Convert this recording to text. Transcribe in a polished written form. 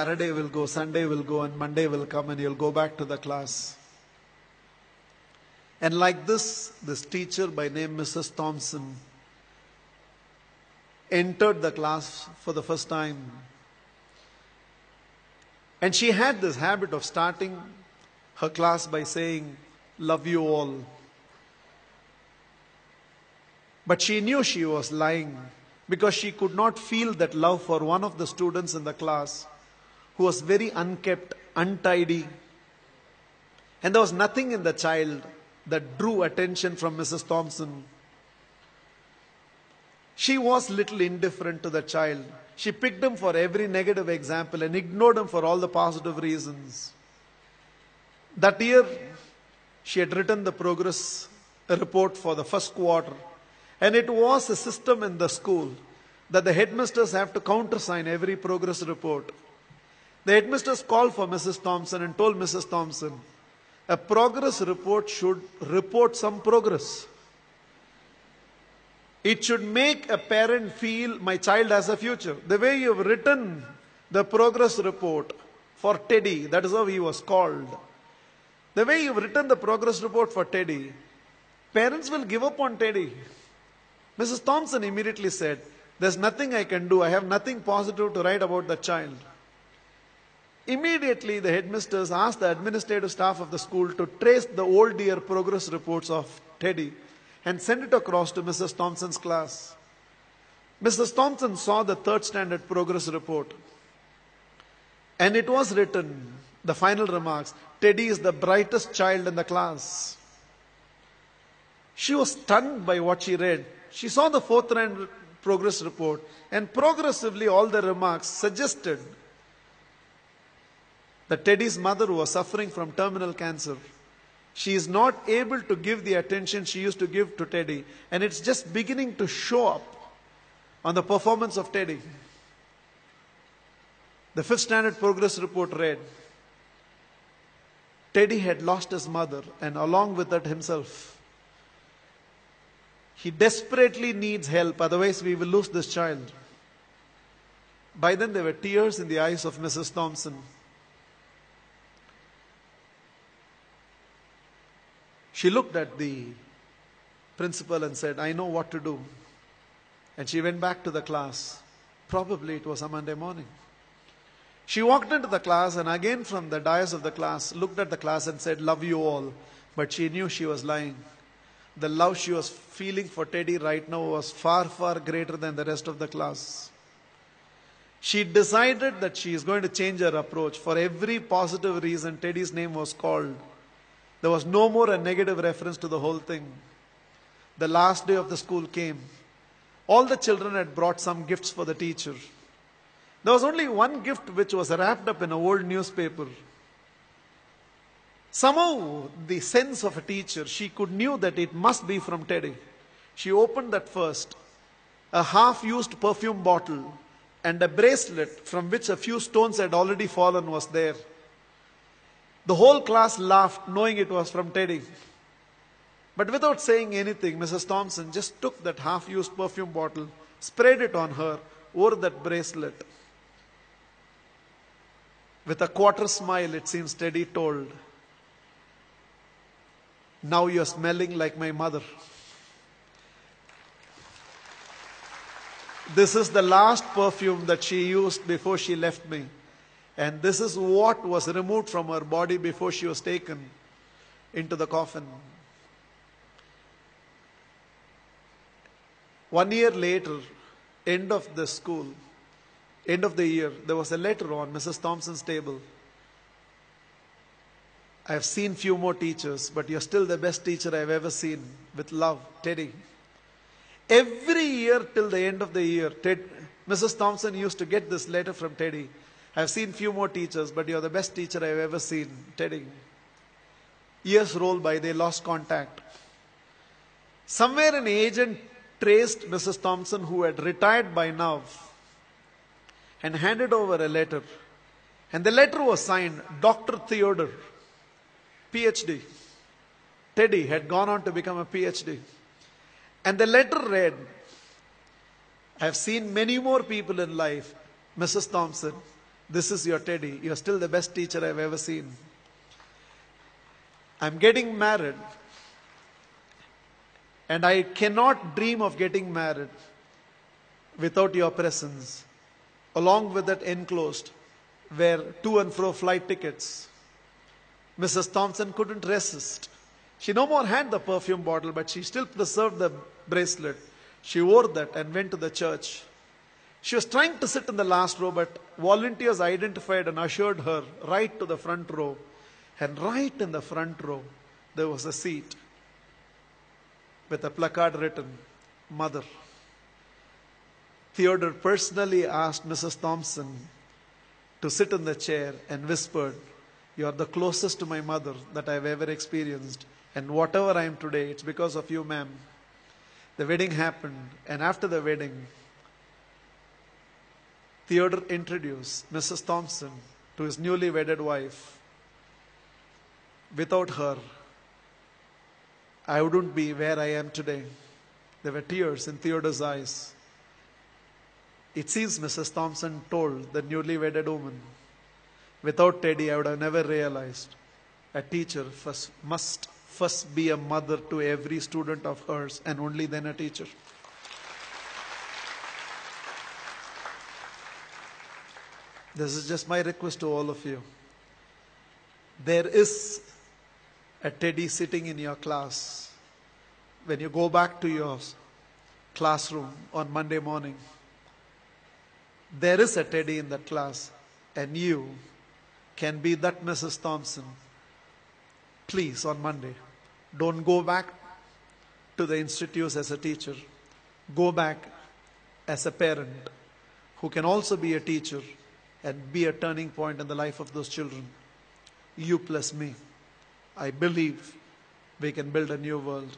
Saturday will go, Sunday will go, and Monday will come, and you'll go back to the class. And like this teacher by name Mrs. Thompson entered the class for the first time. And she had this habit of starting her class by saying, "Love you all." But she knew she was lying because she could not feel that love for one of the students in the class who was very unkept, untidy. And there was nothing in the child that drew attention from Mrs. Thompson. She was little indifferent to the child. She picked him for every negative example and ignored him for all the positive reasons. That year, she had written the progress report for the first quarter. And it was a system in the school that the headmasters have to countersign every progress report. The headmasters called for Mrs. Thompson and told Mrs. Thompson, a progress report should report some progress. It should make a parent feel my child has a future. The way you've written the progress report for Teddy, that is how he was called. The way you've written the progress report for Teddy, parents will give up on Teddy. Mrs. Thompson immediately said, there's nothing I can do. I have nothing positive to write about the child. Immediately, the headmasters asked the administrative staff of the school to trace the old year progress reports of Teddy and send it across to Mrs. Thompson's class. Mrs. Thompson saw the third standard progress report. And it was written, the final remarks, Teddy is the brightest child in the class. She was stunned by what she read. She saw the fourth round progress report, and progressively all the remarks suggested that Teddy's mother was suffering from terminal cancer. She is not able to give the attention she used to give to Teddy, and it's just beginning to show up on the performance of Teddy. The fifth standard progress report read, Teddy had lost his mother and along with that himself. He desperately needs help, otherwise we will lose this child. By then there were tears in the eyes of Mrs. Thompson. She looked at the principal and said, I know what to do. And she went back to the class. Probably it was a Monday morning. She walked into the class and again from the dais of the class, looked at the class and said, love you all. But she knew she was lying. The love she was feeling for Teddy right now was far, far greater than the rest of the class. She decided that she is going to change her approach. For every positive reason, Teddy's name was called. There was no more a negative reference to the whole thing. The last day of the school came. All the children had brought some gifts for the teacher. There was only one gift which was wrapped up in an old newspaper. Somehow, the sense of a teacher, she knew that it must be from Teddy. She opened that first. A half-used perfume bottle and a bracelet from which a few stones had already fallen was there. The whole class laughed, knowing it was from Teddy. But without saying anything, Mrs. Thompson just took that half-used perfume bottle, sprayed it on her, wore that bracelet. With a quarter smile, it seems Teddy told, now you're smelling like my mother. This is the last perfume that she used before she left me. And this is what was removed from her body before she was taken into the coffin. 1 year later, end of the school, end of the year, there was a letter on Mrs. Thompson's table. I have seen few more teachers, but you're still the best teacher I've ever seen. With love, Teddy. Every year till the end of the year, Mrs. Thompson used to get this letter from Teddy. I've seen few more teachers, but you're the best teacher I've ever seen, Teddy. Years rolled by, they lost contact. Somewhere an agent traced Mrs. Thompson, who had retired by now, and handed over a letter. And the letter was signed, Dr. Theodore, PhD. Teddy had gone on to become a PhD. And the letter read, I have seen many more people in life, Mrs. Thompson. This is your Teddy. You're still the best teacher I've ever seen. I'm getting married. And I cannot dream of getting married without your presence. Along with that enclosed were to and fro flight tickets. Mrs. Thompson couldn't resist. She no more had the perfume bottle, but she still preserved the bracelet. She wore that and went to the church. She was trying to sit in the last row, but volunteers identified and ushered her right to the front row. And right in the front row, there was a seat with a placard written, Mother. Theodore personally asked Mrs. Thompson to sit in the chair and whispered, "You are the closest to my mother that I have ever experienced. And whatever I am today, it's because of you, ma'am." The wedding happened, and after the wedding, Theodore introduced Mrs. Thompson to his newly wedded wife. Without her, I wouldn't be where I am today. There were tears in Theodore's eyes. It seems Mrs. Thompson told the newly wedded woman, "Without Teddy, I would have never realized a teacher must first be a mother to every student of hers, and only then a teacher." This is just my request to all of you. There is a Teddy sitting in your class. When you go back to your classroom on Monday morning, there is a Teddy in that class, and you can be that Mrs. Thompson. Please, on Monday, don't go back to the institutes as a teacher. Go back as a parent who can also be a teacher and be a turning point in the life of those children. You plus me. I believe we can build a new world.